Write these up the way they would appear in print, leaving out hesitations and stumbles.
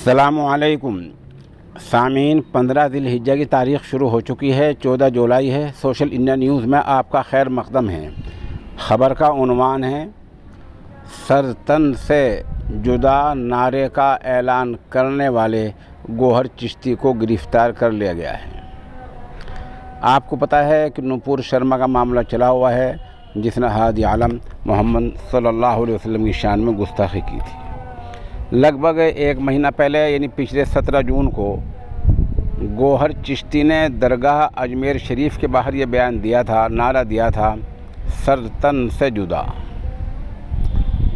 अस्सलामुअलैकुम सामीन, 15 ज़िलहिज्जा की तारीख़ शुरू हो चुकी है। 14 जुलाई है। सोशल इंडिया न्यूज़ में आपका खैर मक़दम है। ख़बर का उन्वान है, सर तन से जुदा नारे का ऐलान करने वाले गौहर चिश्ती को गिरफ़्तार कर लिया गया है। आपको पता है कि नूपुर शर्मा का मामला चला हुआ है, जिसने हादी आलम मोहम्मद सल्लल्लाहु अलैहि वसल्लम की शान में गुस्ताखी की थी। लगभग एक महीना पहले यानी पिछले 17 जून को गौहर चिश्ती ने दरगाह अजमेर शरीफ के बाहर ये बयान दिया था, नारा दिया था, सर तन से जुदा।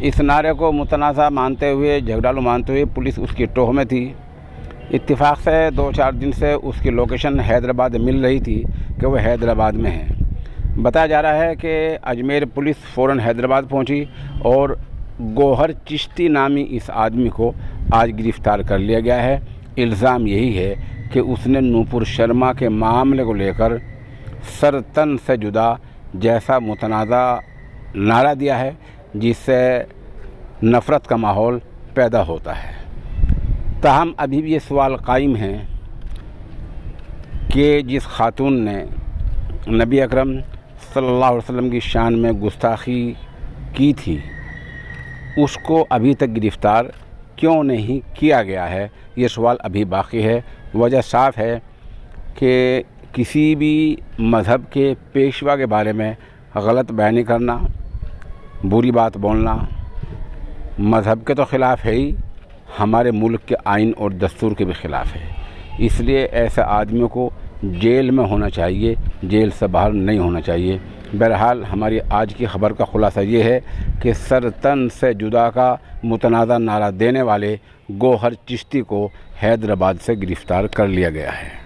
इस नारे को मुतनाज़ा मानते हुए, झगड़ालू मानते हुए पुलिस उसकी टोह में थी। इत्तिफाक से 2-4 दिन से उसकी लोकेशन हैदराबाद मिल रही थी कि वह हैदराबाद में है। बताया जा रहा है कि अजमेर पुलिस फ़ौरन हैदराबाद पहुंची और गौहर चिश्ती नामी इस आदमी को आज गिरफ़्तार कर लिया गया है। इल्ज़ाम यही है कि उसने नूपुर शर्मा के मामले को लेकर सर तन से जुदा जैसा मुतनाज़ा नारा दिया है, जिससे नफ़रत का माहौल पैदा होता है। ताहम अभी भी ये सवाल कायम है कि जिस खातून ने नबी अकरम सल्लल्लाहु अलैहि वसल्लम की शान में गुस्ताखी की थी, उसको अभी तक गिरफ़्तार क्यों नहीं किया गया है, ये सवाल अभी बाकी है। वजह साफ़ है कि किसी भी मज़हब के पेशवा के बारे में गलत बयानी करना, बुरी बात बोलना मज़हब के तो ख़िलाफ़ है ही, हमारे मुल्क के आइन और दस्तूर के भी ख़िलाफ़ है। इसलिए ऐसे आदमियों को जेल में होना चाहिए, जेल से बाहर नहीं होना चाहिए। बहरहाल हमारी आज की ख़बर का ख़ुलासा ये है कि सर तन से जुदा का मुतनाज़ा नारा देने वाले गौहर चिश्ती को हैदराबाद से गिरफ़्तार कर लिया गया है।